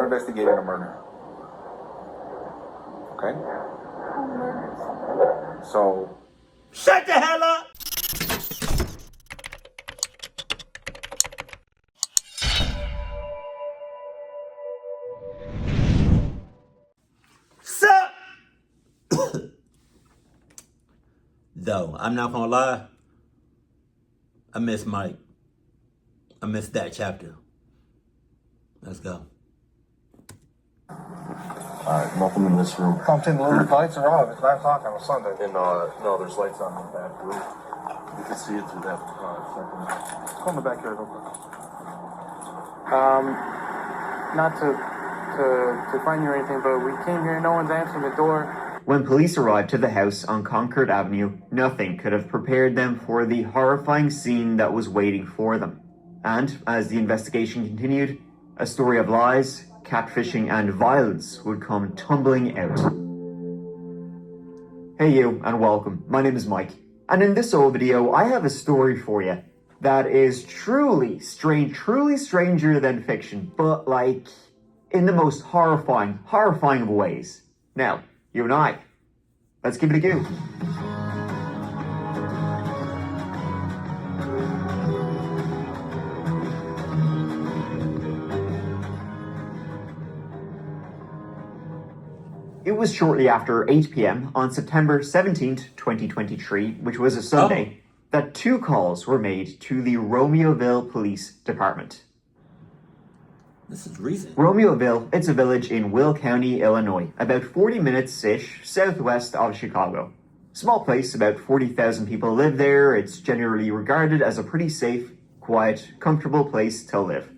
investigating a murder. Okay? So... Shut the hell up! Sup? Though, I'm not gonna lie, I miss Mike. I miss that chapter. Let's go. Alright, welcome in this room. Compton, lights are on. It's 9 o'clock on a Sunday. And, no, there's lights on in the back room. You can see it through that, second. Go in the backyard real quick. Not to find you or anything, but we came here, no one's answering the door. When police arrived to the house on Concord Avenue, nothing could have prepared them for the horrifying scene that was waiting for them. And as the investigation continued, a story of lies, catfishing, and violence would come tumbling out. Hey you, and welcome. My name is Mike, and in this old video, I have a story for you that is truly strange, truly stranger than fiction, but like, in the most horrifying of ways. Now, you and I, let's give it a go. It was shortly after 8 p.m. on September 17th, 2023, which was a Sunday, that 2 calls were made to the Romeoville Police Department. This is recent. Romeoville, it's a village in Will County, Illinois, about 40 minutes-ish southwest of Chicago. Small place, about 40,000 people live there. It's generally regarded as a pretty safe, quiet, comfortable place to live.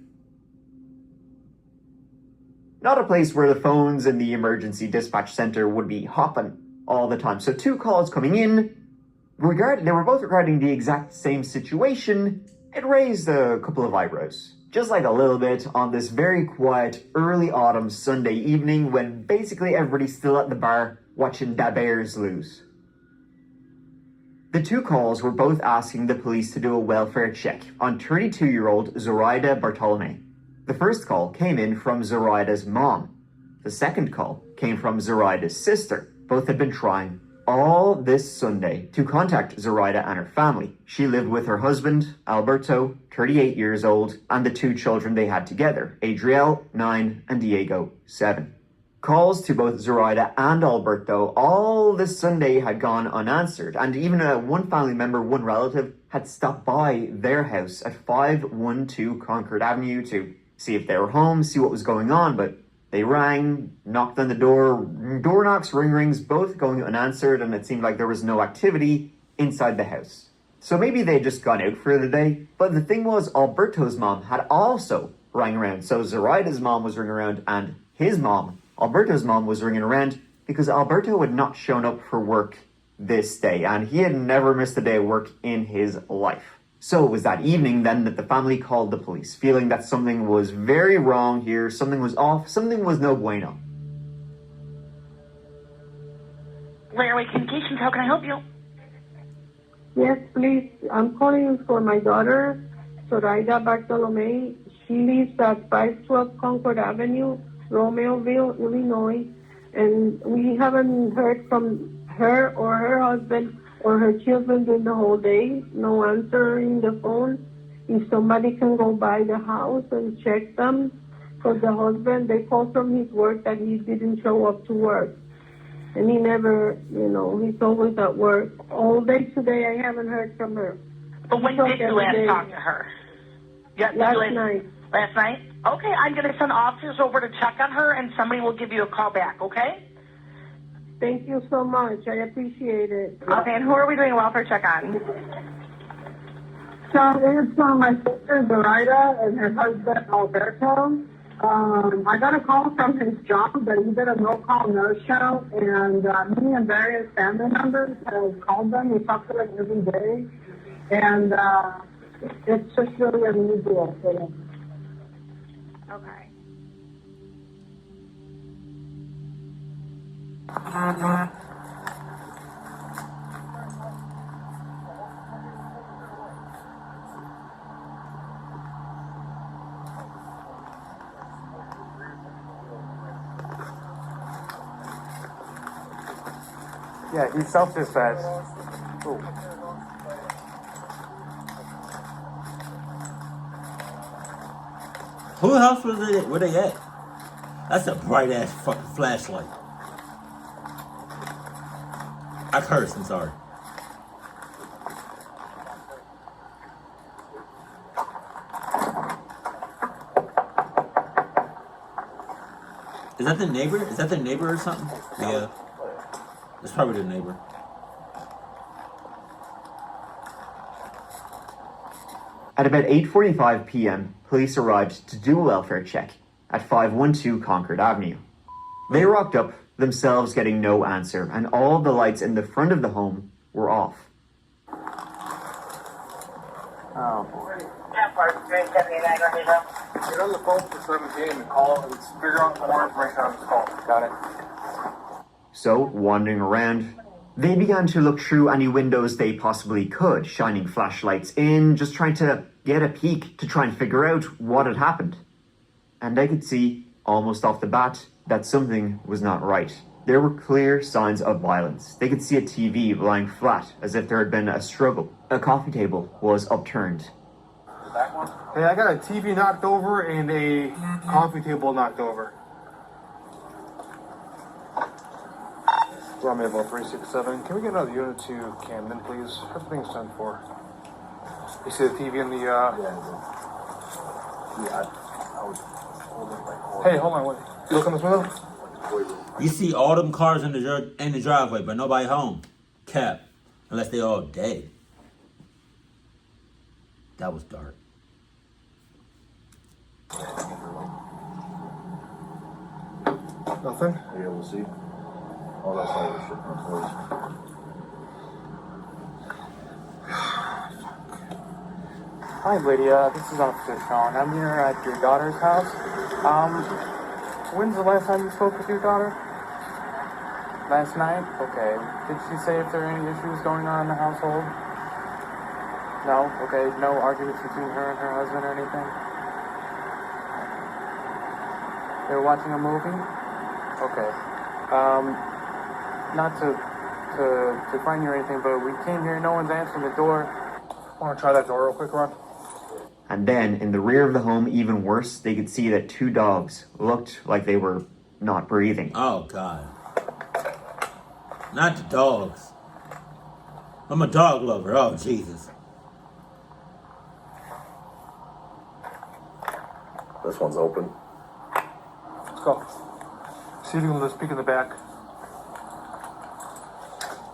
Not a place where the phones in the emergency dispatch center would be hopping all the time. So 2 calls coming in, they were both regarding the exact same situation. It raised a couple of eyebrows. Just like a little bit on this very quiet early autumn Sunday evening when basically everybody's still at the bar watching the Bears lose. The 2 calls were both asking the police to do a welfare check on 32-year-old Zoraida Bartolome. The first call came in from Zoraida's mom. The second call came from Zoraida's sister. Both had been trying all this Sunday to contact Zoraida and her family. She lived with her husband, Alberto, 38 years old, and the 2 children they had together, Adriel, 9, and Diego, 7. Calls to both Zoraida and Alberto all this Sunday had gone unanswered, and even one family member, one relative, had stopped by their house at 512 Concord Avenue to see if they were home, see what was going on, but they rang, knocked on the door, door knocks, ring rings, both going unanswered, and it seemed like there was no activity inside the house. So maybe they'd just gone out for the day, but the thing was, Alberto's mom had also rang around. So Zoraida's mom was ringing around, and his mom, Alberto's mom, was ringing around because Alberto had not shown up for work this day, and he had never missed a day of work in his life. So it was that evening then that the family called the police, feeling that something was very wrong here, something was off, something was no bueno. Railway Communications, how can I help you? Yes, please. I'm calling for my daughter, Zoraida Bartolome. She lives at 512 Concord Avenue, Romeoville, Illinois, and we haven't heard from her or her husband or her children during the whole day. No answering the phone. If somebody can go by the house and check them. For the husband, they called from his work that he didn't show up to work. And he never, he's always at work. All day today, I haven't heard from her. But when did you last talk to her? Last night. Last night? Okay, I'm going to send officers over to check on her, and somebody will give you a call back, okay? Thank you so much. I appreciate it. Okay, and who are we doing a welfare check on? So it's my sister Zoraida and her husband Alberto. I got a call from his job that he did a no-call, no-show, and me and various family members have called them. We talk to them every day, and it's just really unusual for them. Okay. Yeah, he self-dispatched. Ooh. Who else was it? Where they at? That's a bright ass fucking flashlight. I cursed, I'm sorry. Is that the neighbor? Is that the neighbor or something? Yeah. It's probably the neighbor. At about 8:45 p.m., police arrived to do a welfare check at 512 Concord Avenue. They rocked up, themselves getting no answer, and all the lights in the front of the home were off. Oh, boy. Get on the phone for 17 and call and figure out more information on this call. Got it. So, wandering around, they began to look through any windows they possibly could, shining flashlights in, just trying to get a peek to try and figure out what had happened. And they could see, almost off the bat, that something was not right. There were clear signs of violence. They could see a TV lying flat, as if there had been a struggle. A coffee table was upturned. Hey, I got a TV knocked over and a coffee table knocked over. Romeo 367. Can we get another unit to Camden, please? Everything's done for. You see the TV in the, Yeah, I was holding my cord. Hey, hold on, wait. You look in this window? You see all them cars in the driveway, but nobody home. Cap. Unless they all dead. That was dark. Nothing? Are you able to see? Oh, that's all the shit from police. Hi, lady. This is Officer Sean. I'm here at your daughter's house. When's the last time you spoke with your daughter? Last night? Okay. Did she say if there are any issues going on in the household? No? Okay. No arguments between her and her husband or anything? They were watching a movie? Okay. Not to find you or anything, but we came here, no one's answering the door. Want to try that door real quick, Ron? And then, in the rear of the home, even worse, they could see that two dogs looked like they were not breathing. Oh, God. Not the dogs. I'm a dog lover. Oh, Jesus. This one's open. Let's go. See if you can just peek in the back.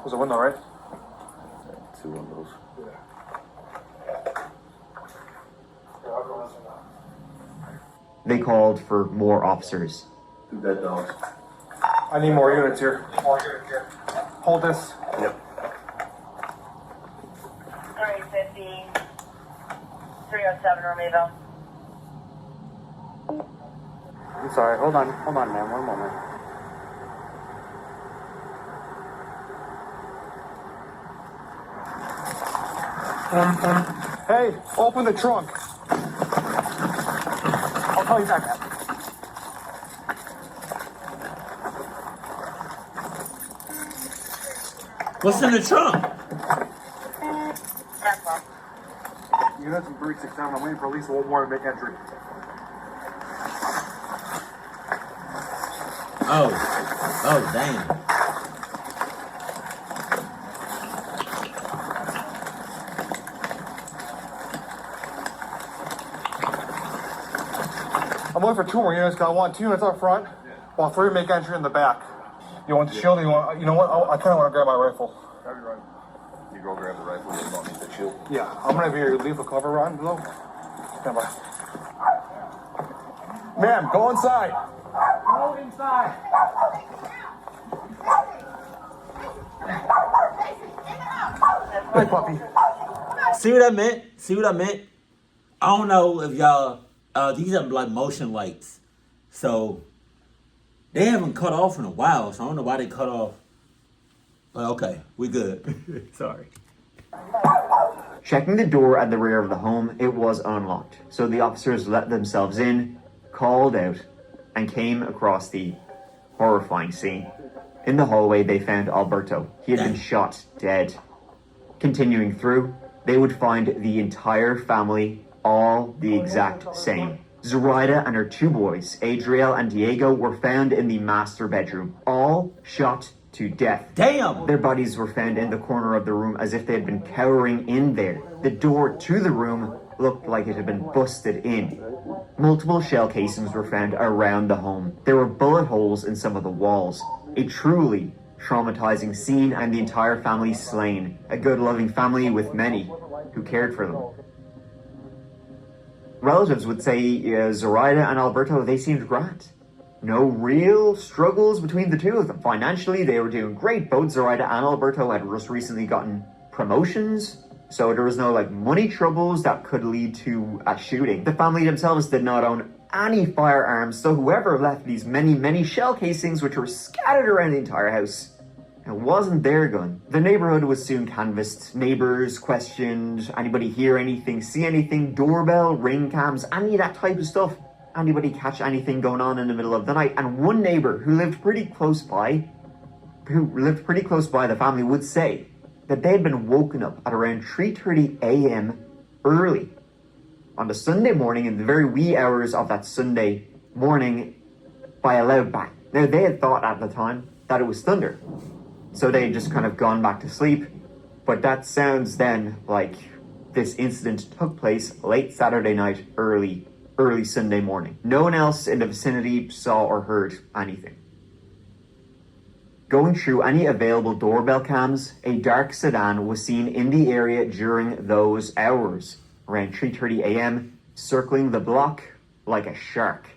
There's a window, right? Yeah, 2 windows. They called for more officers. 2 dead dogs. I need more units here. Hold this. Yep. 350, 307 Romeo. I'm sorry. Hold on, ma'am. One moment. Hey, open the trunk. I'll call you back. What's in the trunk? Units in 367. I'm waiting for at least one more to make entry. Oh. Oh, damn. I'm looking for 2 more units because I want 2 units up front, while 3 make entry in the back. You want the shield? Or you know what? I kind of want to grab my rifle. Grab your rifle. You go grab the rifle. You don't need the shield. Yeah, I'm gonna be your lethal cover, Ron. Below. Stand by. Ma'am, go inside. Go inside. Hey, puppy. See what I meant? See what I meant? I don't know if y'all, these are like motion lights. So, they haven't cut off in a while, so I don't know why they cut off. But okay, we good. Sorry. Checking the door at the rear of the home, it was unlocked. So the officers let themselves in, called out, and came across the horrifying scene. In the hallway, they found Alberto. He had been shot dead. Continuing through, they would find the entire family all the exact same. Zoraida and her 2 boys, Adriel and Diego, were found in the master bedroom, all shot to death. Damn! Their bodies were found in the corner of the room as if they had been cowering in there. The door to the room looked like it had been busted in. Multiple shell casings were found around the home. There were bullet holes in some of the walls. A truly traumatizing scene, and the entire family slain. A good, loving family with many who cared for them. Relatives would say Zoraida and Alberto, they seemed grand. No real struggles between the two of them. Financially, they were doing great. Both Zoraida and Alberto had just recently gotten promotions, so there was no money troubles that could lead to a shooting. The family themselves did not own any firearms, so whoever left these many shell casings, which were scattered around the entire house, it wasn't their gun. The neighborhood was soon canvassed. Neighbors questioned, anybody hear anything, see anything, doorbell, ring cams, any of that type of stuff. Anybody catch anything going on in the middle of the night? And one neighbor who lived pretty close by the family would say that they had been woken up at around 3:30 a.m. early on the Sunday morning, in the very wee hours of that Sunday morning, by a loud bang. Now, they had thought at the time that it was thunder, so they had just kind of gone back to sleep, but that sounds then like this incident took place late Saturday night, early Sunday morning. No one else in the vicinity saw or heard anything. Going through any available doorbell cams, a dark sedan was seen in the area during those hours, around 3:30 a.m., circling the block like a shark.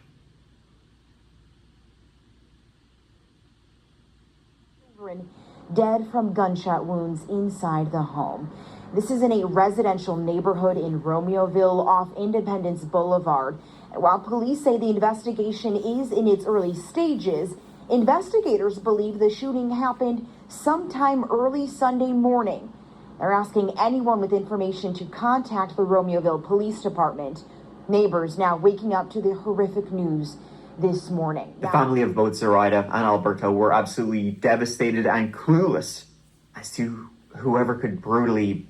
Dead from gunshot wounds inside the home. This is in a residential neighborhood in Romeoville off Independence Boulevard. While police say the investigation is in its early stages, investigators believe the shooting happened sometime early Sunday morning. They're asking anyone with information to contact the Romeoville Police Department. Neighbors now waking up to the horrific news this morning. The family of both Zoraida and Alberto were absolutely devastated and clueless as to whoever could brutally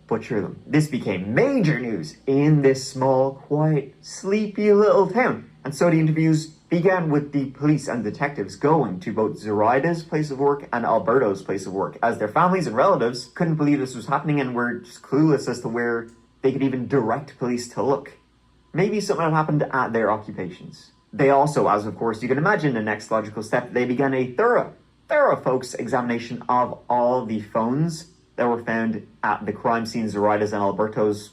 butcher them. This became major news in this small, quiet, sleepy little town. And so the interviews began with the police and detectives going to both Zoraida's place of work and Alberto's place of work, as their families and relatives couldn't believe this was happening and were just clueless as to where they could even direct police to look. Maybe something had happened at their occupations. They also, as of course you can imagine, the next logical step, they began a thorough folks examination of all the phones that were found at the crime scene. Zoraida's and Alberto's,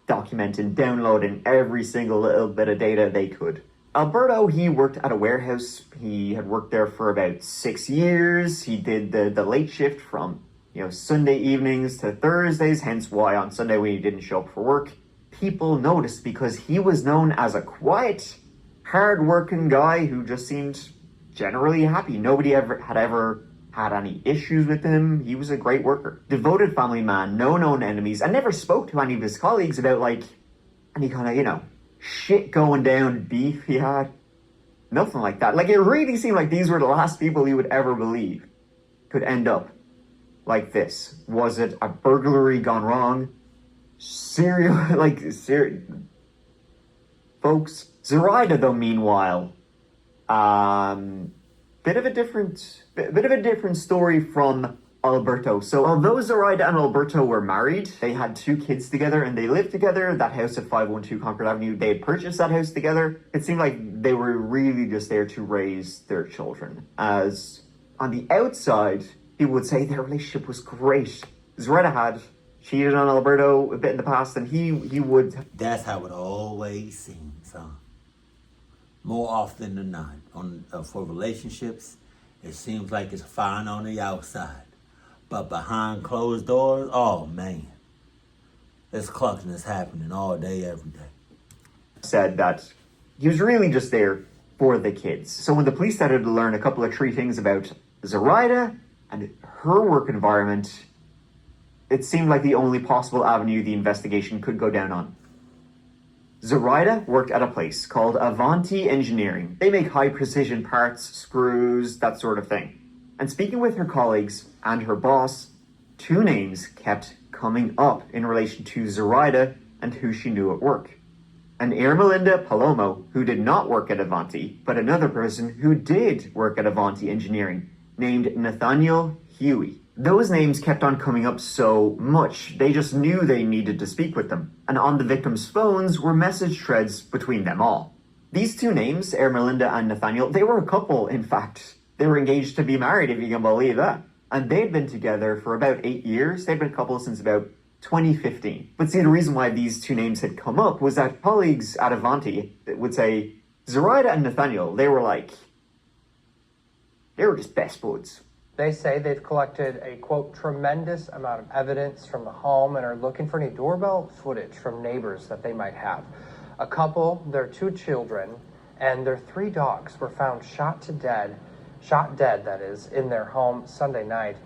documenting, downloading every single little bit of data they could. Alberto, he worked at a warehouse. He had worked there for about 6 years. He did the late shift from Sunday evenings to Thursdays, hence why on Sunday when he didn't show up for work, people noticed, because he was known as a quiet, hard-working guy who just seemed generally happy. Nobody ever had any issues with him. He was a great worker. Devoted family man, no known enemies, and never spoke to any of his colleagues about any kind of, shit going down, beef he had. Nothing like that. It really seemed like these were the last people you would ever believe could end up like this. Was it a burglary gone wrong? Folks, Zoraida, though, meanwhile, bit of a different story from Alberto. So although Zoraida and Alberto were married, they had 2 kids together and they lived together. That house at 512 Concord Avenue, they had purchased that house together. It seemed like they were really just there to raise their children. As on the outside, people would say their relationship was great. Zoraida had cheated on Alberto a bit in the past, and he would... That's how it always seems, huh? More often than not, for relationships, it seems like it's fine on the outside. But behind closed doors, oh man, this clucking is happening all day, every day. Said that he was really just there for the kids. So when the police started to learn a couple of 3 things about Zoraida and her work environment, it seemed like the only possible avenue the investigation could go down on. Zoraida worked at a place called Avanti Engineering. They make high precision parts, screws, that sort of thing. And speaking with her colleagues and her boss, two names kept coming up in relation to Zoraida and who she knew at work. An Herminda Palomo who did not work at Avanti, but another person who did work at Avanti Engineering, named Nathaniel Huey. Those names kept on coming up so much, they just knew they needed to speak with them. And on the victims' phones were message threads between them all. These two names, Herminda and Nathaniel, they were a couple, in fact. They were engaged to be married, if you can believe that. And they'd been together for about 8 years. They'd been a couple since about 2015. But see, the reason why these two names had come up was that colleagues at Avanti would say, Zoraida and Nathaniel, they were just best buds. They say they've collected a, quote, tremendous amount of evidence from the home and are looking for any doorbell footage from neighbors that they might have. A couple, their 2 children, and their 3 dogs were found shot dead, that is, in their home Sunday night.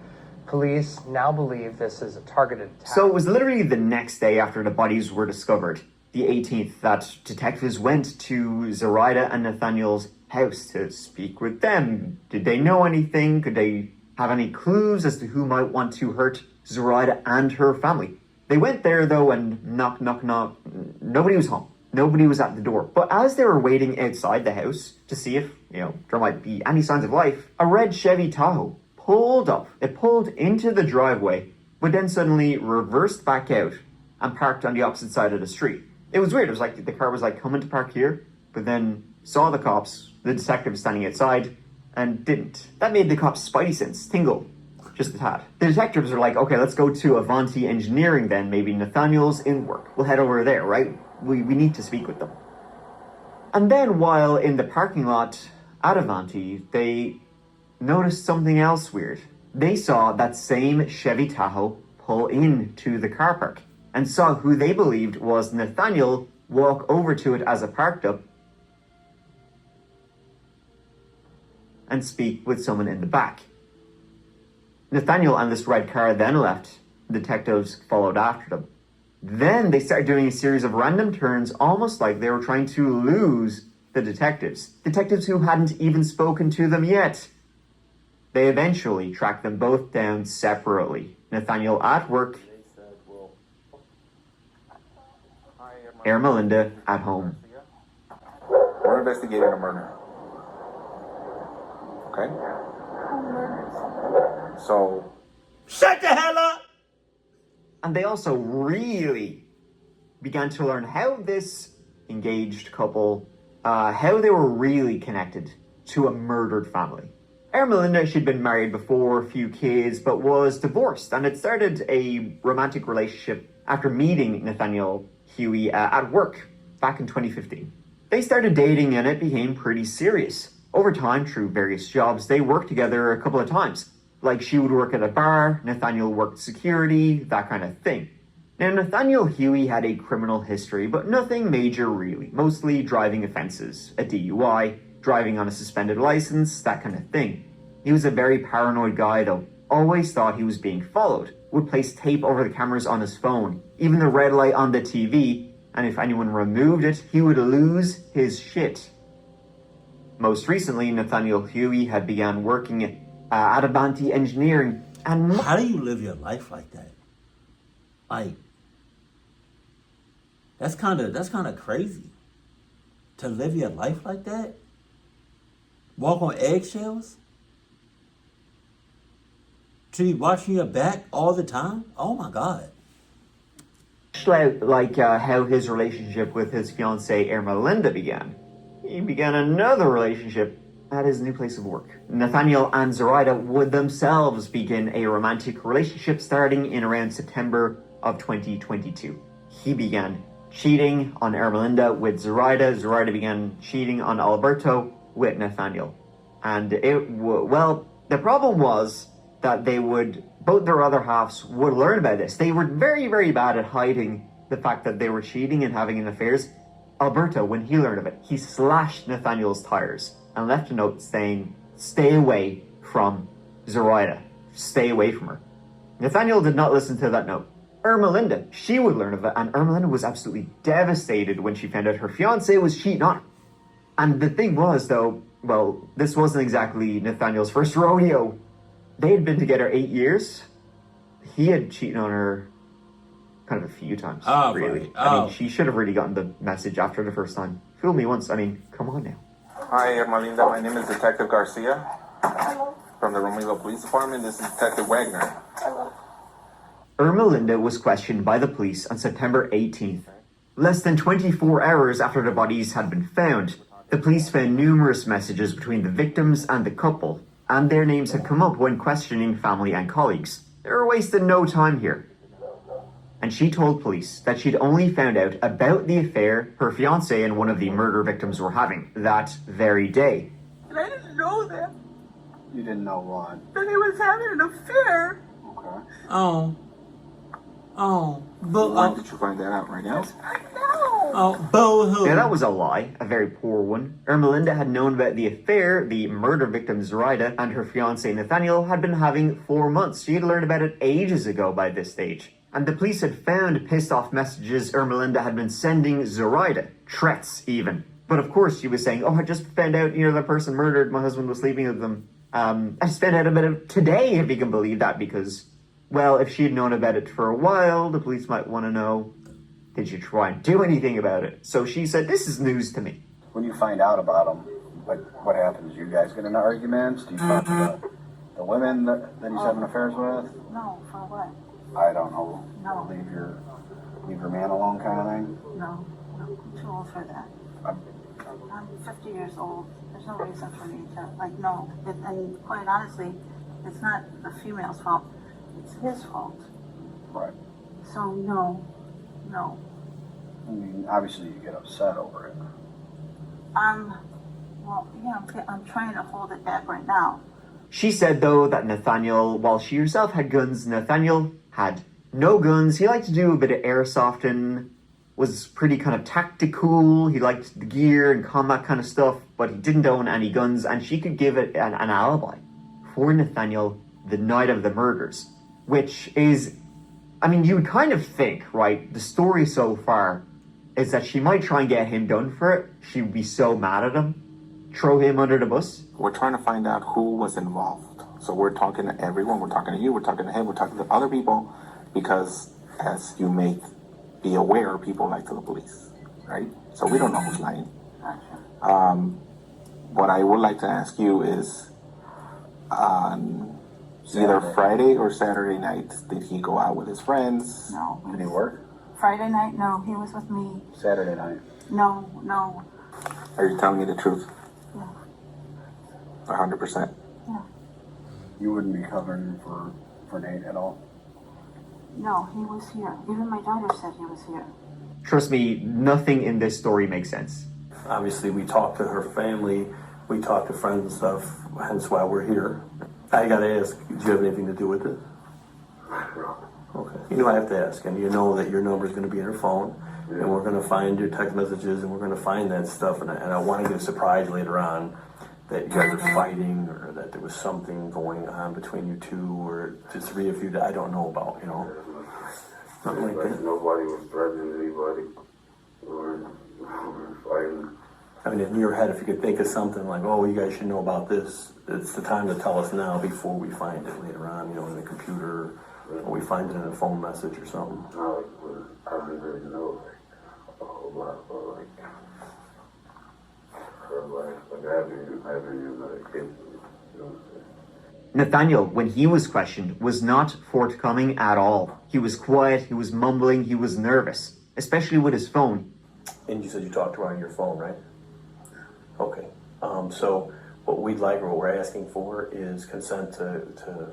Police now believe this is a targeted attack. So it was literally the next day after the bodies were discovered, the 18th, that detectives went to Zoraida and Nathaniel's house to speak with them. Did they know anything? Could they have any clues as to who might want to hurt Zoraida and her family? They went there though, and knock, knock, knock. Nobody was home. Nobody was at the door. But as they were waiting outside the house to see if, there might be any signs of life, a red Chevy Tahoe pulled up. It pulled into the driveway, but then suddenly reversed back out and parked on the opposite side of the street. It was weird. It was like the car was coming to park here, but then saw the cops, the detectives standing outside, and didn't. That made the cops' spidey sense tingle just a tad. The detectives are like, okay, let's go to Avanti Engineering then. Maybe Nathaniel's in work. We'll head over there, right? We need to speak with them. And then while in the parking lot at Avanti, they noticed something else weird. They saw that same Chevy Tahoe pull into the car park and saw who they believed was Nathaniel walk over to it as it parked up and speak with someone in the back. Nathaniel and this red car then left. Detectives followed after them. Then they started doing a series of random turns, almost like they were trying to lose the detectives. Detectives who hadn't even spoken to them yet. They eventually tracked them both down separately. Nathaniel at work, Herminda at home. We're investigating a murder. Okay? So... Shut the hell up! And they also really began to learn how this engaged couple, how they were really connected to a murdered family. Herminda, she'd been married before, a few kids, but was divorced and had started a romantic relationship after meeting Nathaniel Huey at work back in 2015. They started dating and it became pretty serious. Over time, through various jobs, they worked together a couple of times. Like she would work at a bar, Nathaniel worked security, that kind of thing. Now, Nathaniel Huey had a criminal history, but nothing major really. Mostly driving offenses, a DUI, driving on a suspended license, that kind of thing. He was a very paranoid guy though, always thought he was being followed, would place tape over the cameras on his phone, even the red light on the TV, and if anyone removed it, he would lose his shit. Most recently, Nathaniel Huey had began working at Avanti Engineering, and how do you live your life like that? Like, that's kind of crazy. To live your life like that? Walk on eggshells? To be watching your back all the time? Oh my God. like how his relationship with his fiancée Herminda began. He began another relationship at his new place of work. Nathaniel and Zoraida would themselves begin a romantic relationship starting in around September of 2022. He began cheating on Herminda with Zoraida. Zoraida began cheating on Alberto with Nathaniel. And the problem was that both their other halves would learn about this. They were very, very bad at hiding the fact that they were cheating and having affairs. Alberto, when he learned of it, he slashed Nathaniel's tires and left a note saying, "Stay away from Zoraida. Stay away from her." Nathaniel did not listen to that note. Herminda, she would learn of it, and Herminda was absolutely devastated when she found out her fiancé was cheating on her. And the thing was, though, this wasn't exactly Nathaniel's first rodeo. They had been together 8 years. He had cheated on her kind of a few times, really. Right. I mean, she should have really gotten the message after the first time. Fool me once. I mean, come on now. Hi, Herminda. My name is Detective Garcia from the Romeo Police Department. This is Detective Wagner. Herminda was questioned by the police on September 18th. Less than 24 hours after the bodies had been found, the police found numerous messages between the victims and the couple, and their names had come up when questioning family and colleagues. They were wasting no time here. And she told police that she'd only found out about the affair her fiance and one of the murder victims were having that very day. And I didn't know that. You didn't know what? That he was having an affair. Okay. But When did you find that out? Right now? boo-hoo. Now that was a lie, a very poor one. Herminda had known about the affair the murder victim Zoraida and her fiance Nathaniel had been having 4 months. She had learned about it ages ago by this stage. And the police had found pissed off messages Herminda had been sending Zoraida, threats even. But of course she was saying, oh, I just found out, the person murdered, my husband was sleeping with them. I just found out about it today, if you can believe that, because, well, if she had known about it for a while, the police might want to know, did you try and do anything about it? So she said, this is news to me. When you find out about him, like, what happens? You guys get into arguments? Do you talk to the women that he's having affairs with? No, for what? I don't know. No. Leave your man alone kind of thing? No, I'm too old for that. I'm 50 years old. There's no reason for me to, no. And quite honestly, it's not the female's fault. It's his fault. Right. So, no. I mean, obviously you get upset over it. Well, yeah, I'm trying to hold it back right now. She said, though, that Nathaniel, while she herself had guns, Nathaniel had no guns. He liked to do a bit of airsofting, was pretty kind of tactical. He liked the gear and combat kind of stuff, but he didn't own any guns, and she could give it an alibi for Nathaniel the night of the murders, which is, I mean, you would kind of think, right, the story so far is that she might try and get him done for it. She would be so mad at him, throw him under the bus. We're trying to find out who was involved. So we're talking to everyone. We're talking to you. We're talking to him. We're talking to other people because, as you may be aware, people lie to the police, right? So we don't know who's lying. What I would like to ask you is, on either Friday or Saturday night, did he go out with his friends? No. Did he work? Friday night, no. He was with me. Saturday night? No. Are you telling me the truth? Yeah. 100%. Yeah. You wouldn't be covering for Nate at all? No, he was here. Even my daughter said he was here. Trust me, nothing in this story makes sense. Obviously, we talked to her family, we talked to friends and stuff, hence why we're here. I gotta ask, do you have anything to do with it? Okay. I have to ask, and you know that your number is going to be in her phone, and we're going to find your text messages, and we're going to find that stuff, and I want to get a surprise later on that you guys are fighting, or that there was something going on between you two, or the three of you that I don't know about, Something like that. Nobody was threatening anybody or fighting. I mean, in your head, if you could think of something like, oh, you guys should know about this, it's the time to tell us now before we find it later on, in the computer, or we find it in a phone message or something. I didn't really know a whole lot, but having you medication, you know what I'm saying? Nathaniel, when he was questioned, was not forthcoming at all. He was quiet, he was mumbling, he was nervous, especially with his phone. And you said you talked to her on your phone, right? Okay. So what we'd like, or what we're asking for, is consent to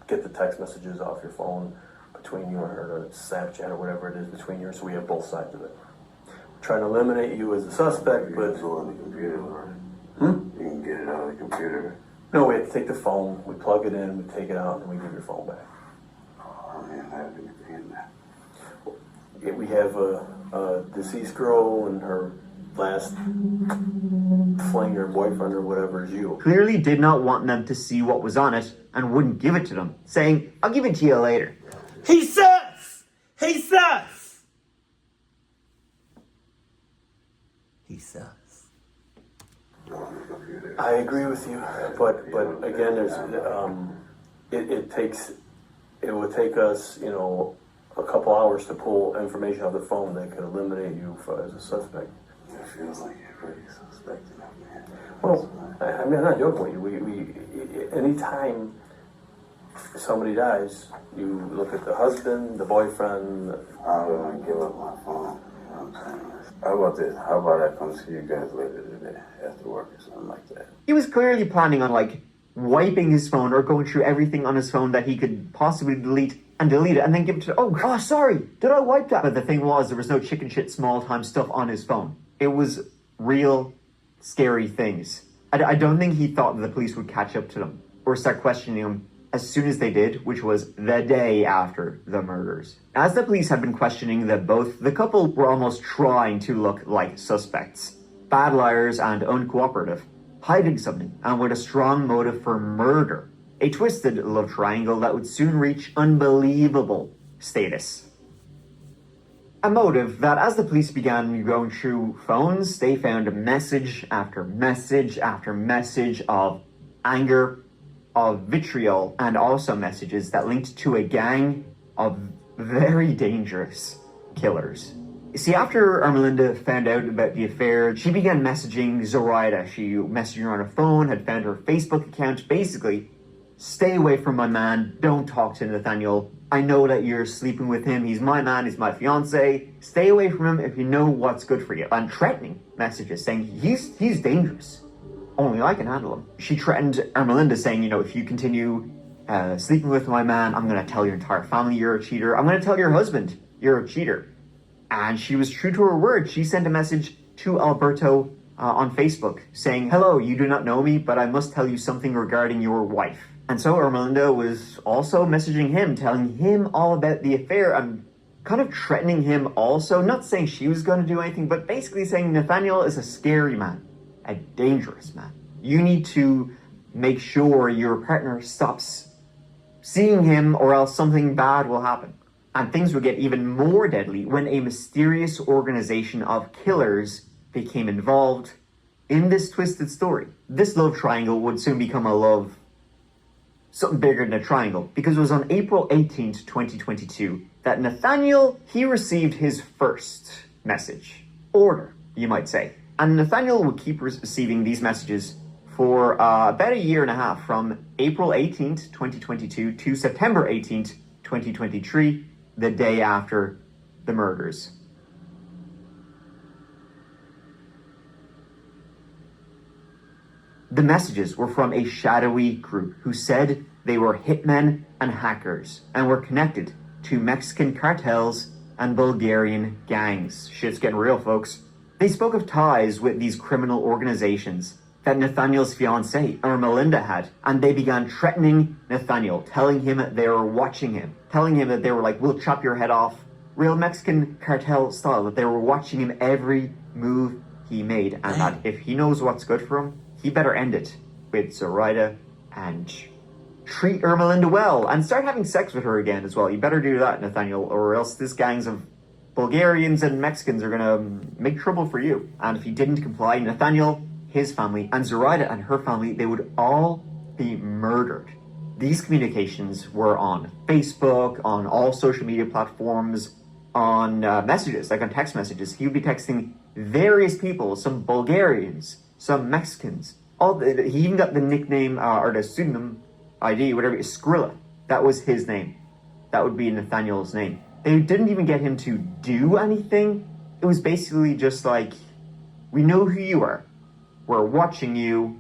get the text messages off your phone between you and her, or Snapchat or whatever it is between you, so we have both sides of it. We're trying to eliminate you as a suspect, but... It's on the computer, right? You can get it on the computer. No, we have to take the phone, we plug it in, we take it out, and we give your phone back. Oh, man, I have anything in that. Yeah, we have a deceased girl and her last fling or boyfriend or whatever is you. Clearly did not want them to see what was on it and wouldn't give it to them, saying, I'll give it to you later. He sus! He sus! He sus. I agree with you, but again, there's it would take us, a couple hours to pull information off the phone that could eliminate you as a suspect. It feels like you're pretty suspected, man. Well, I mean, I'm not joking with you. We anytime somebody dies, you look at the husband, the boyfriend. I don't want to give up my phone. You know what I'm saying? How about this? How about I come see you guys later today after work or something like that? He was clearly planning on, like, wiping his phone or going through everything on his phone that he could possibly delete it and then give it to, oh, sorry, did I wipe that? But the thing was, there was no chicken shit small time stuff on his phone. It was real scary things. I don't think he thought that the police would catch up to them or start questioning him as soon as they did, which was the day after the murders. As the police had been questioning them both, the couple were almost trying to look like suspects. Bad liars and uncooperative, hiding something, and with a strong motive for murder. A twisted love triangle that would soon reach unbelievable status. A motive that, as the police began going through phones, they found message after message after message of anger, of vitriol, and also messages that linked to a gang of very dangerous killers. See, after Herminda found out about the affair, she began messaging Zoraida. She messaged her on her phone, had found her Facebook account. Basically, stay away from my man, don't talk to Nathaniel. I know that you're sleeping with him, he's my man, he's my fiance. Stay away from him if you know what's good for you. And threatening messages saying, he's dangerous. Only I can handle him. She threatened Herminda saying, if you continue sleeping with my man, I'm going to tell your entire family you're a cheater. I'm going to tell your husband you're a cheater. And she was true to her word. She sent a message to Alberto on Facebook saying, hello, you do not know me, but I must tell you something regarding your wife. And so Herminda was also messaging him, telling him all about the affair and kind of threatening him also, not saying she was going to do anything, but basically saying Nathaniel is a scary man, a dangerous man. You need to make sure your partner stops seeing him or else something bad will happen. And things would get even more deadly when a mysterious organization of killers became involved in this twisted story. This love triangle would soon become something bigger than a triangle, because it was on April 18th, 2022, that Nathaniel, he received his first message. Order, you might say. And Nathaniel would keep receiving these messages for about a year and a half, from April 18th, 2022 to September 18th, 2023, the day after the murders. The messages were from a shadowy group who said they were hitmen and hackers and were connected to Mexican cartels and Bulgarian gangs. Shit's getting real, folks. They spoke of ties with these criminal organizations that Nathaniel's fiancée, Herminda, had, and they began threatening Nathaniel, telling him they were watching him, telling him that they were like, we'll chop your head off, real Mexican cartel style, that they were watching him every move he made, and that if he knows what's good for him, he better end it with Zoraida and treat Herminda well and start having sex with her again as well. You better do that, Nathaniel, or else this gangs of Bulgarians and Mexicans are gonna make trouble for you. And if he didn't comply, Nathaniel, his family, and Zoraida and her family, they would all be murdered. These communications were on Facebook, on all social media platforms, on messages, like on text messages. He would be texting various people, some Bulgarians, some Mexicans. He even got the nickname, or the pseudonym ID, whatever, is Skrilla. That was his name. That would be Nathaniel's name. They didn't even get him to do anything. It was basically just like, we know who you are. We're watching you.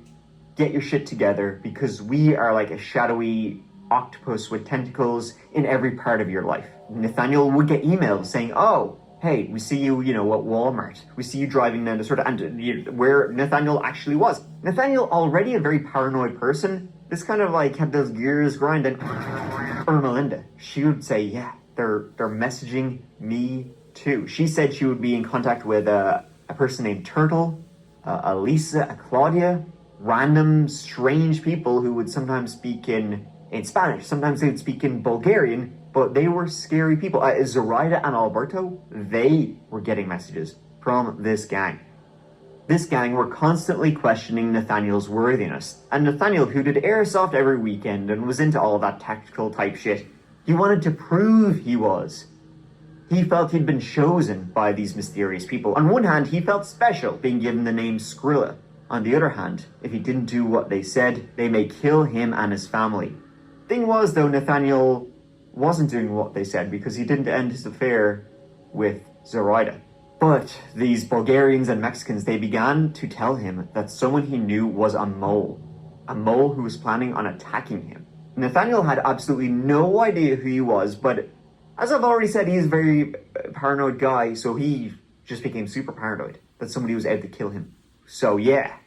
Get your shit together, because we are like a shadowy octopus with tentacles in every part of your life. Nathaniel would get emails saying, oh, hey, we see you, at Walmart. We see you driving down the sort of, and where Nathaniel actually was. Nathaniel, already a very paranoid person, this kind of like had those gears grinding. Herminda, she would say, yeah, they're messaging me too. She said she would be in contact with a person named Turtle, a Lisa, a Claudia, random strange people who would sometimes speak in Spanish, sometimes they would speak in Bulgarian, but they were scary people. Zoraida and Alberto, they were getting messages from this gang. This gang were constantly questioning Nathaniel's worthiness, and Nathaniel, who did airsoft every weekend and was into all that tactical type shit, he wanted to prove he was. He felt he'd been chosen by these mysterious people. On one hand, he felt special, being given the name Skrilla. On the other hand, if he didn't do what they said, they may kill him and his family. Thing was, though, Nathaniel wasn't doing what they said because he didn't end his affair with Zoraida. But these Bulgarians and Mexicans, they began to tell him that someone he knew was a mole who was planning on attacking him. Nathaniel had absolutely no idea who he was, but as I've already said, he's a very paranoid guy, so he just became super paranoid that somebody was out to kill him. So yeah.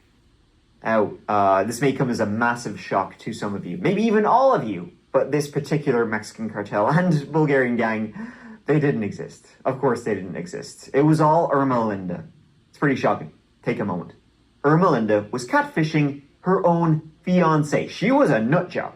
Now, this may come as a massive shock to some of you, maybe even all of you, but this particular Mexican cartel and Bulgarian gang, they didn't exist. Of course they didn't exist. It was all Herminda. It's pretty shocking. Take a moment. Herminda was catfishing her own fiance. She was a nut job.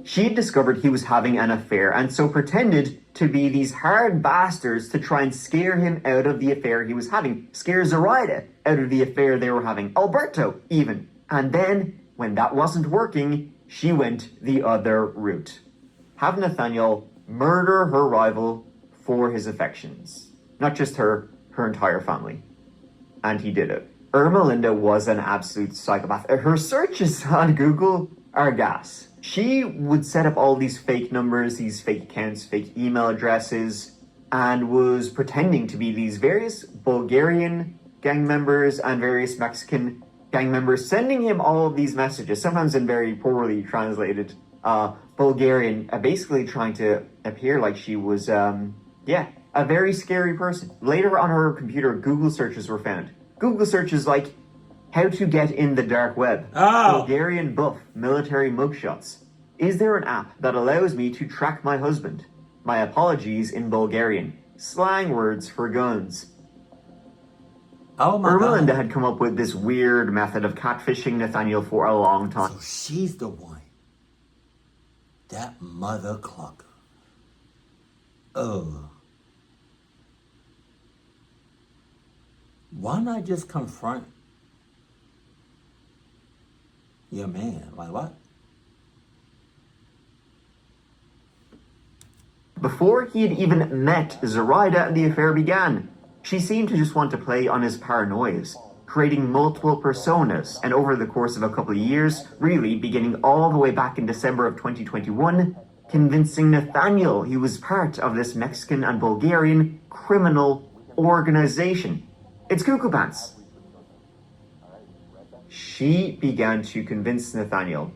She discovered he was having an affair and so pretended to be these hard bastards to try and scare him out of the affair he was having. Scare Zoraida out of the affair they were having. Alberto, even. And then, when that wasn't working, she went the other route. Have Nathaniel murder her rival for his affections. Not just her entire family. And he did it. Herminda was an absolute psychopath. Her searches on Google are gas. She would set up all these fake numbers, these fake accounts, fake email addresses, and was pretending to be these various Bulgarian gang members and various Mexican gang members, sending him all of these messages, sometimes in very poorly translated Bulgarian, basically trying to appear like she was, a very scary person. Later on her computer, Google searches were found. Google searches like, how to get in the dark web, Bulgarian buff, military mugshots. Is there an app that allows me to track my husband? My apologies in Bulgarian. Slang words for guns. Oh my Herminda God. had come up with this weird method of catfishing Nathaniel for a long time. So she's the one. That mother clucker. Ugh. Why not just confront your man? Like what? Before he had even met Zoraida, the affair began. She seemed to just want to play on his paranoias, creating multiple personas, and over the course of a couple of years, really beginning all the way back in December of 2021, convincing Nathaniel he was part of this Mexican and Bulgarian criminal organization. It's Cuckoo Pants. She began to convince Nathaniel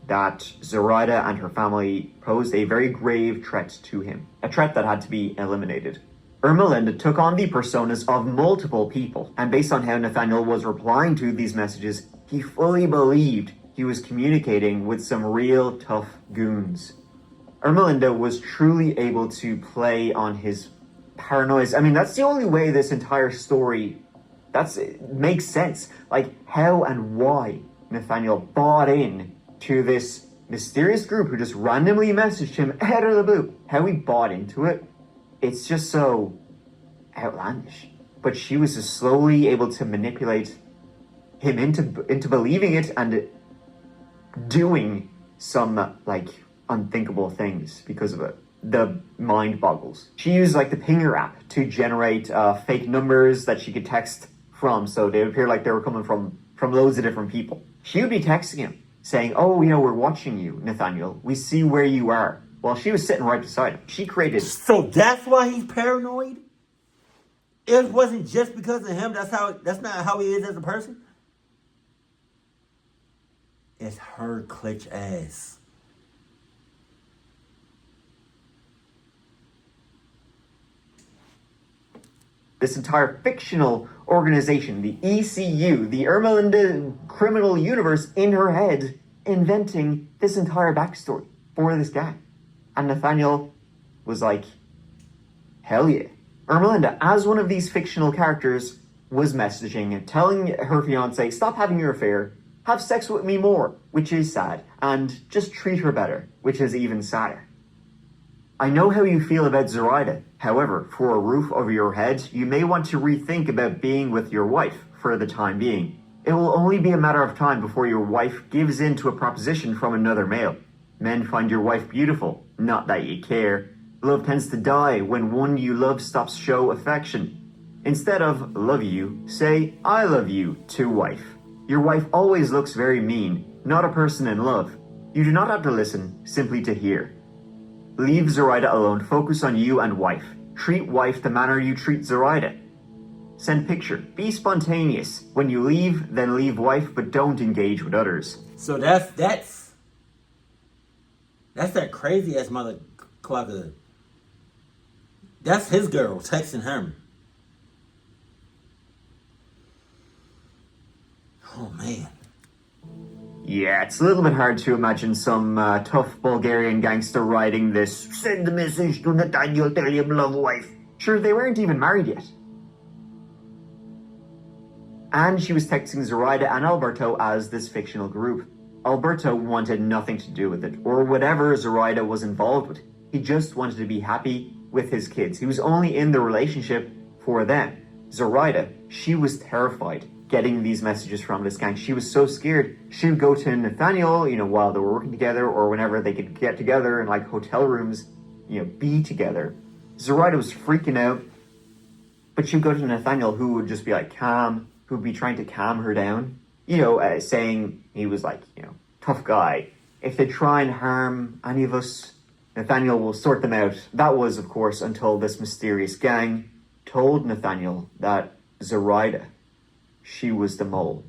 that Zoraida and her family posed a very grave threat to him, a threat that had to be eliminated. Herminda took on the personas of multiple people, and based on how Nathaniel was replying to these messages, he fully believed he was communicating with some real tough goons. Herminda was truly able to play on his paranoia. I mean, that's the only way this entire story makes sense. Like, how and why Nathaniel bought in to this mysterious group who just randomly messaged him out of the blue. How he bought into it, it's just so outlandish. But she was just slowly able to manipulate him into believing it and doing some, unthinkable things because of it. The mind boggles. She used the Pinger app to generate fake numbers that she could text from, so they would appear like they were coming from loads of different people. She would be texting him, saying, "Oh, we're watching you, Nathaniel. We see where you are." While she was sitting right beside him. She created... So that's why he's paranoid? It wasn't just because of him. That's not how he is as a person. It's her clutch ass. This entire fictional organization, the ECU, the Herminda criminal universe in her head, inventing this entire backstory for this guy. And Nathaniel was like, hell yeah. Herminda, as one of these fictional characters, was messaging and telling her fiance, stop having your affair, have sex with me more, which is sad, and just treat her better, which is even sadder. I know how you feel about Zoraida. However, for a roof over your head, you may want to rethink about being with your wife for the time being. It will only be a matter of time before your wife gives in to a proposition from another male. Men find your wife beautiful, not that you care. Love tends to die when one you love stops show affection. Instead of love you, say I love you to wife. Your wife always looks very mean, not a person in love. You do not have to listen, simply to hear. Leave Zoraida alone, focus on you and wife. Treat wife the manner you treat Zoraida. Send picture, be spontaneous. When you leave, then leave wife, but don't engage with others. So that's that crazy ass mother clucker. That's his girl texting him. Oh man. Yeah, it's a little bit hard to imagine some tough Bulgarian gangster writing this, send a message to Nathaniel, tell him love wife. Sure, they weren't even married yet. And she was texting Zoraida and Alberto as this fictional group. Alberto wanted nothing to do with it, or whatever Zoraida was involved with. He just wanted to be happy with his kids. He was only in the relationship for them. Zoraida, she was terrified getting these messages from this gang. She was so scared. She would go to Nathaniel, while they were working together, or whenever they could get together in like hotel rooms, be together. Zoraida was freaking out, but she would go to Nathaniel, who would just be like calm, who would be trying to calm her down, saying he was like, tough guy. If they try and harm any of us, Nathaniel will sort them out. That was, of course, until this mysterious gang told Nathaniel that Zoraida, she was the mole.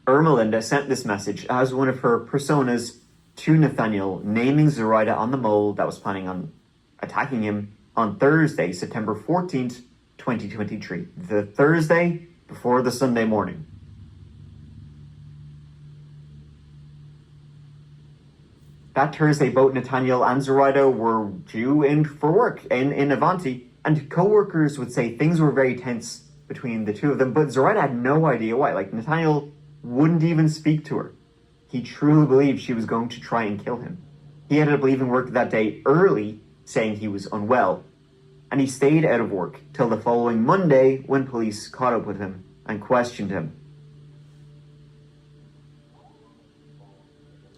Herminda sent this message as one of her personas to Nathaniel, naming Zoraida on the mole that was planning on attacking him on Thursday, September 14th, 2023. The Thursday before the Sunday morning. That Thursday, both Nathaniel and Zoraida were due in for work in Avanti, and co-workers would say things were very tense between the two of them, but Zoraida had no idea why. Like, Nathaniel wouldn't even speak to her. He truly believed she was going to try and kill him. He ended up leaving work that day early, saying he was unwell, and he stayed out of work till the following Monday when police caught up with him and questioned him.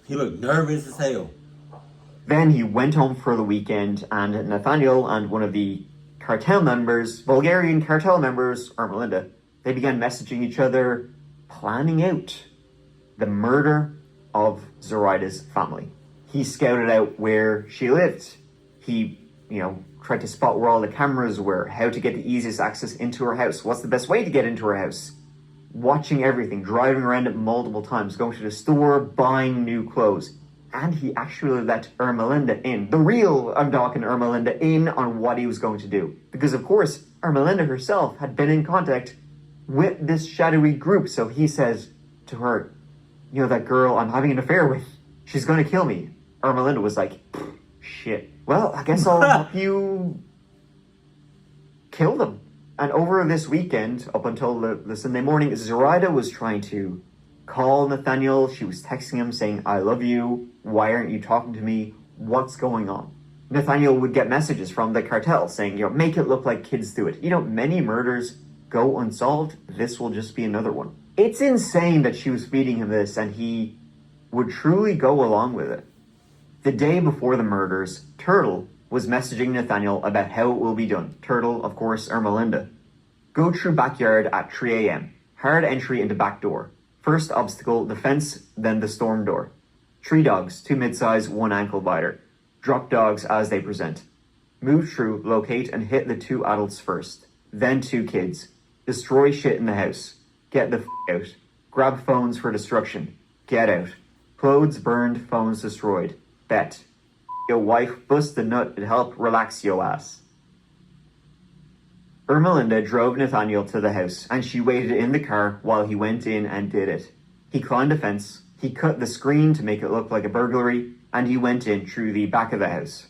He looked nervous as hell. Then he went home for the weekend, and Nathaniel and one of the cartel members, Bulgarian cartel members, Herminda, they began messaging each other, planning out the murder of Zoraida's family. He scouted out where she lived. He, tried to spot where all the cameras were, how to get the easiest access into her house, what's the best way to get into her house. Watching everything, driving around it multiple times, going to the store, buying new clothes. And he actually let Herminda in. The real Undock and Herminda in on what he was going to do. Because, of course, Herminda herself had been in contact with this shadowy group. So he says to her, that girl I'm having an affair with, she's going to kill me. Herminda was like, shit. Well, I guess I'll help you kill them. And over this weekend, up until the Sunday morning, Zoraida was trying to call Nathaniel. She was texting him saying, I love you. Why aren't you talking to me? What's going on? Nathaniel would get messages from the cartel saying, make it look like kids do it. Many murders go unsolved. This will just be another one. It's insane that she was feeding him this and he would truly go along with it. The day before the murders, Turtle was messaging Nathaniel about how it will be done. Turtle, of course, Herminda. Go through backyard at 3 a.m. Hard entry into back door. First obstacle, the fence, then the storm door. 3 dogs, 2 mid-size, 1 ankle biter. Drop dogs as they present. Move through, locate, and hit the 2 adults first. Then 2 kids. Destroy shit in the house. Get the out. Grab phones for destruction. Get out. Clothes burned, phones destroyed. Bet. Your wife bust the nut and help relax your ass. Herminda drove Nathaniel to the house, and she waited in the car while he went in and did it. He climbed a fence, he cut the screen to make it look like a burglary, and he went in through the back of the house.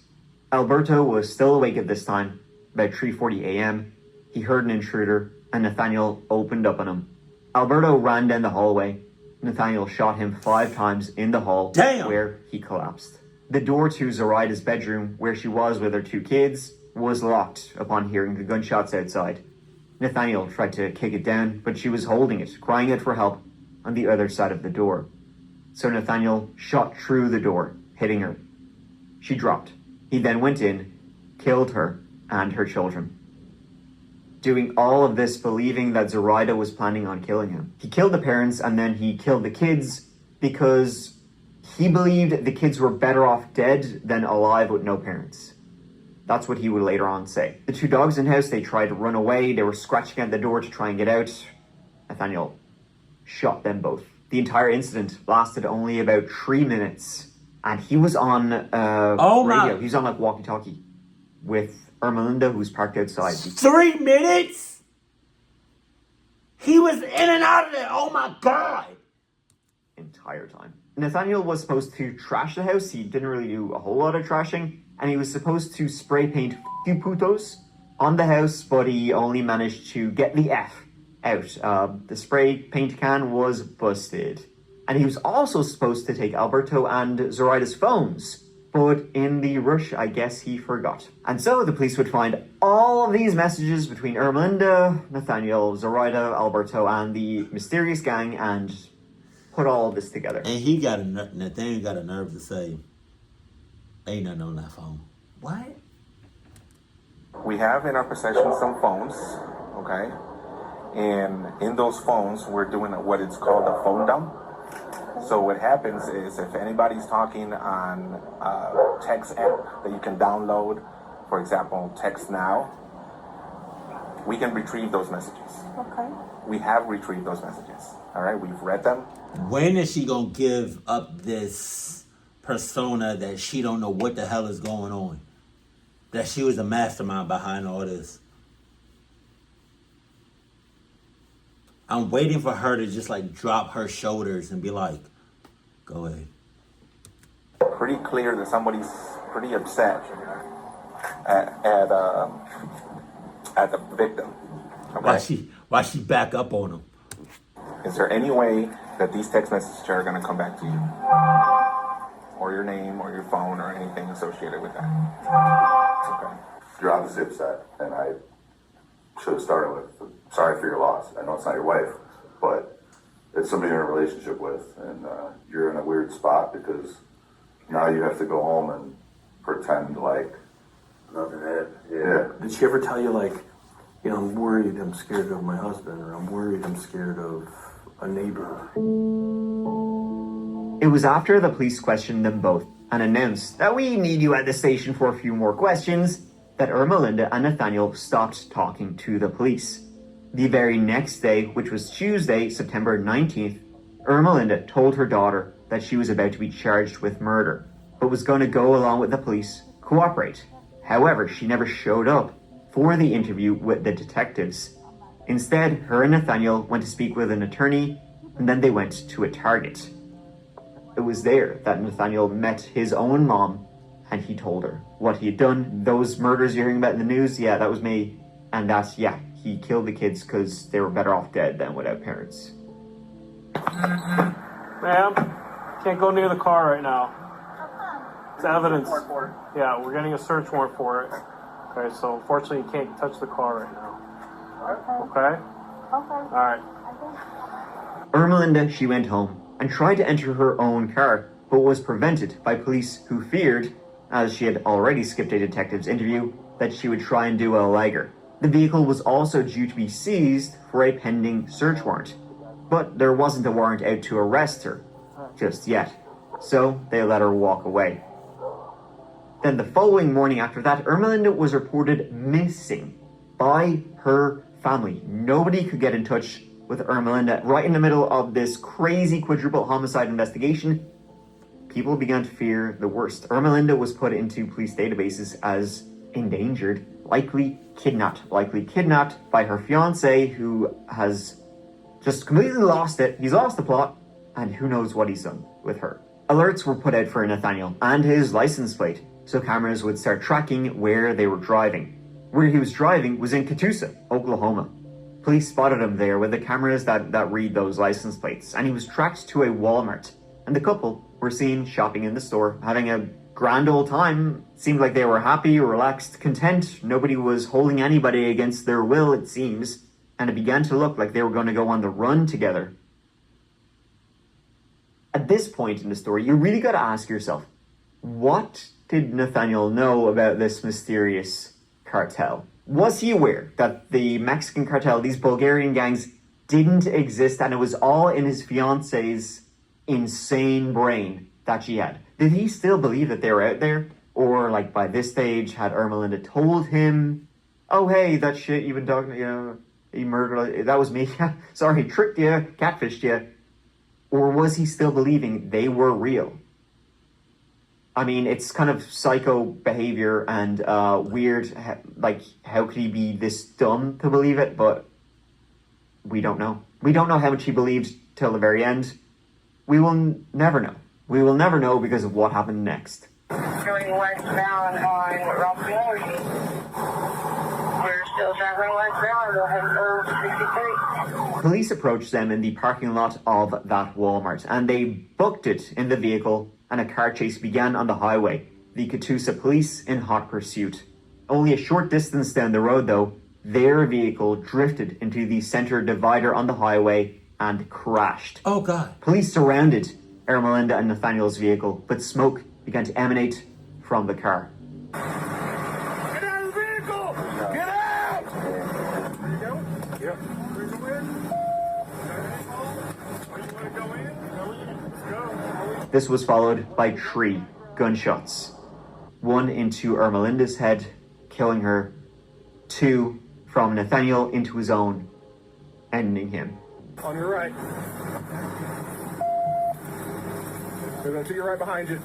Alberto was still awake at this time, about 3:40 a.m. He heard an intruder, and Nathaniel opened up on him. Alberto ran down the hallway. Nathaniel shot him 5 times in the hall, where he collapsed. The door to Zoraida's bedroom, where she was with her 2 kids, was locked upon hearing the gunshots outside. Nathaniel tried to kick it down, but she was holding it, crying out for help on the other side of the door. So Nathaniel shot through the door, hitting her. She dropped. He then went in, killed her and her children. Doing all of this believing that Zoraida was planning on killing him. He killed the parents and then he killed the kids because he believed the kids were better off dead than alive with no parents. That's what he would later on say. The 2 dogs in the house, they tried to run away. They were scratching at the door to try and get out. Nathaniel shot them both. The entire incident lasted only about 3 minutes. And he was on radio. He was on like walkie-talkie with Herminda, who's parked outside. 3 minutes? He was in and out of there. Oh my God. Entire time. Nathaniel was supposed to trash the house. He didn't really do a whole lot of trashing. And he was supposed to spray paint "F you putos" on the house, but he only managed to get the F out. The spray paint can was busted. And he was also supposed to take Alberto and Zoraida's phones. But in the rush, I guess he forgot. And so the police would find all of these messages between Herminda, Nathaniel, Zoraida, Alberto, and the mysterious gang and put all of this together. And Nathaniel got a nerve to say, ain't nothing on that phone. What? We have in our possession some phones, okay? And in those phones, we're doing what is called a phone dump. So what happens is if anybody's talking on a text app that you can download, for example, Text Now, we can retrieve those messages. Okay. We have retrieved those messages, all right? We've read them. When is she gonna give up this persona that she don't know what the hell is going on? That she was a mastermind behind all this. I'm waiting for her to just like drop her shoulders and be like, go ahead. Pretty clear that somebody's pretty upset at the victim. Okay? Why she back up on him? Is there any way that these text messages are going to come back to you? Or your name or your phone or anything associated with that? Okay. You're on the zip set, and I should have started with, sorry for your loss. I know it's not your wife, but it's somebody you're in a relationship with, and you're in a weird spot because now you have to go home and pretend like nothing happened. Yeah. Did she ever tell you, like, you know, I'm worried, I'm scared of my husband, or I'm worried, I'm scared of a neighbor? It was after the police questioned them both and announced that we need you at the station for a few more questions that Herminda and Nathaniel stopped talking to the police. The very next day, which was Tuesday, September 19th, Herminda told her daughter that she was about to be charged with murder, but was going to go along with the police, cooperate. However, she never showed up for the interview with the detectives. Instead, her and Nathaniel went to speak with an attorney, and then they went to a Target. It was there that Nathaniel met his own mom, and he told her what he had done. Those murders you're hearing about in the news, yeah, that was me. And that's, yeah, he killed the kids because they were better off dead than without parents. Ma'am, can't go near the car right now. It's evidence. Yeah, we're getting a search warrant for it. Okay, so unfortunately you can't touch the car right now. Okay? All right. Herminda, she went home and tried to enter her own car, but was prevented by police who feared, as she had already skipped a detective's interview, that she would try and do a legger. The vehicle was also due to be seized for a pending search warrant, but there wasn't a warrant out to arrest her just yet, so they let her walk away. Then the following morning after that, Herminda was reported missing by her family. Nobody could get in touch with Herminda. Right in the middle of this crazy quadruple homicide investigation, people began to fear the worst. Herminda was put into police databases as endangered, likely kidnapped by her fiance, who has just completely lost it. He's lost the plot, and who knows what he's done with her. Alerts were put out for Nathaniel and his license plate, so cameras would start tracking where they were driving. Where he was driving was in Catoosa, Oklahoma. Police spotted him there with the cameras that read those license plates, and he was tracked to a Walmart, and the couple were seen shopping in the store, having a grand old time. Seemed like they were happy, relaxed, content. Nobody was holding anybody against their will, it seems. And it began to look like they were going to go on the run together. At this point in the story, you really got to ask yourself, what did Nathaniel know about this mysterious cartel? Was he aware that the Mexican cartel, these Bulgarian gangs, didn't exist and it was all in his fiance's insane brain that she had? Did he still believe that they were out there? Or, like, by this stage, had Herminda told him, oh, hey, that shit you've been talking, he murdered, that was me. Sorry, tricked you, catfished you. Or was he still believing they were real? I mean, it's kind of psycho behavior and weird. Like, how could he be this dumb to believe it? But we don't know. We don't know how much he believed till the very end. We will never know. We will never know because of what happened next. Going westbound on Route 40. We're still traveling westbound on 63. Police approached them in the parking lot of that Walmart, and they booked it in the vehicle, and a car chase began on the highway. The Catoosa police in hot pursuit. Only a short distance down the road, though, their vehicle drifted into the center divider on the highway and crashed. Oh, God. Police surrounded Herminda and Nathaniel's vehicle, but smoke began to emanate from the car. Get out of the vehicle! Get out! There you go. Yep. Where's the wind? You want to go in? Let's go. This was followed by 3 gunshots. 1 into Herminda's head, killing her. 2 from Nathaniel into his own, ending him. On your right. They're going to your right behind you.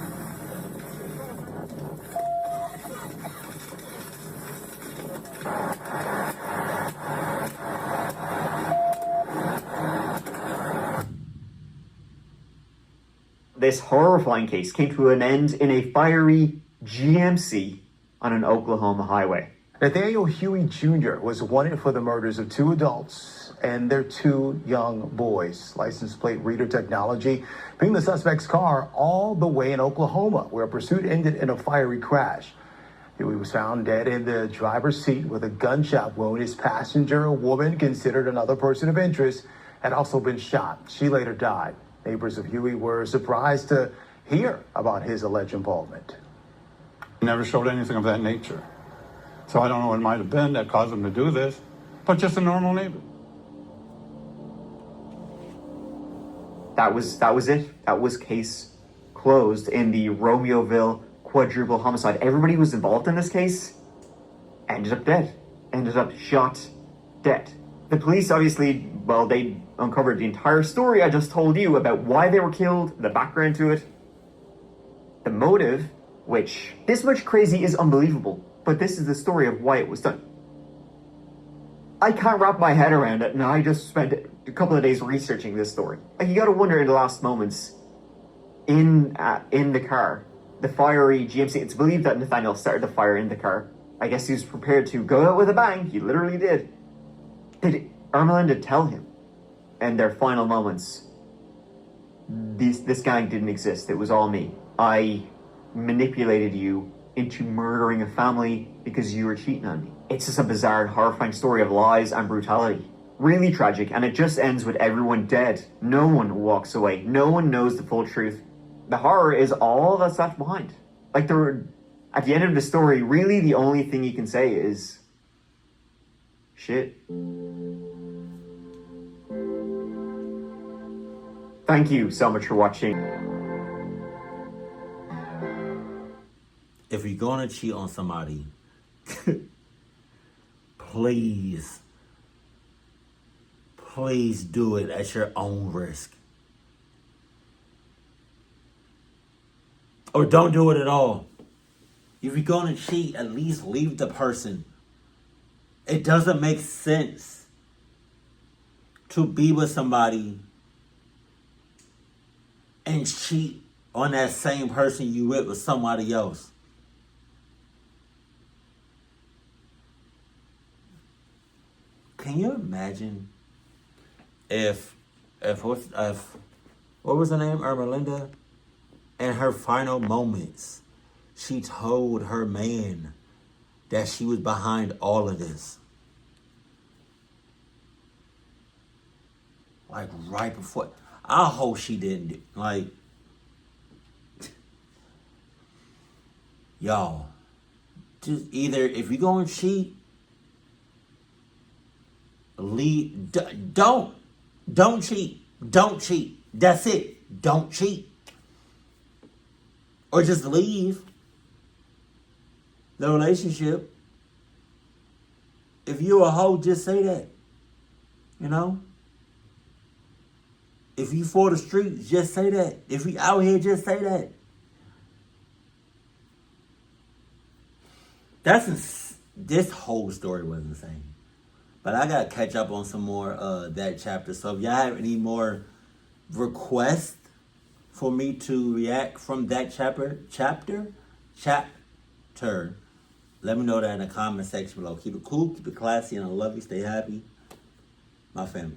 This horrifying case came to an end in a fiery GMC on an Oklahoma highway. Nathaniel Huey Jr. was wanted for the murders of 2 adults and their 2 young boys. License plate reader technology bringing the suspect's car all the way in Oklahoma, where a pursuit ended in a fiery crash. Huey was found dead in the driver's seat with a gunshot wound. His passenger, a woman considered another person of interest, had also been shot. She later died. Neighbors of Huey were surprised to hear about his alleged involvement. Never showed anything of that nature. So I don't know what it might have been that caused him to do this, but just a normal neighbor. That was it. That was case closed in the Romeoville quadruple homicide. Everybody who was involved in this case ended up dead. Ended up shot dead. The police obviously, well, they uncovered the entire story I just told you about why they were killed, the background to it, the motive, which this much crazy is unbelievable, but this is the story of why it was done. I can't wrap my head around it, and I just spent a couple of days researching this story. Like, you gotta wonder in the last moments, in the car, the fiery GMC, it's believed that Nathaniel started the fire in the car. I guess he was prepared to go out with a bang. He literally did. Did Herminda tell him in their final moments, this gang didn't exist, it was all me. I manipulated you into murdering a family because you were cheating on me. It's just a bizarre, horrifying story of lies and brutality. Really tragic, and it just ends with everyone dead. No one walks away. No one knows the full truth. The horror is all that's left behind. Like, at the end of the story, really the only thing you can say is, shit. Thank you so much for watching. If you're gonna cheat on somebody, please do it at your own risk. Or don't do it at all. If you're gonna cheat, at least leave the person. It doesn't make sense to be with somebody and cheat on that same person you with somebody else. Can you imagine if what was her name? Herminda? In her final moments, she told her man that she was behind all of this. Like right before. I hope she didn't. Like, y'all, just either if you're going to cheat, leave. Don't cheat. Don't cheat. That's it. Don't cheat. Or just leave the relationship. If you're a hoe, just say that. You know? If you for the streets, just say that. If you out here, just say that. This whole story was insane. But I gotta catch up on some more that chapter. So if y'all have any more requests for me to react from that chapter, let me know that in the comment section below. Keep it cool, keep it classy, and I love you. Stay happy. My family.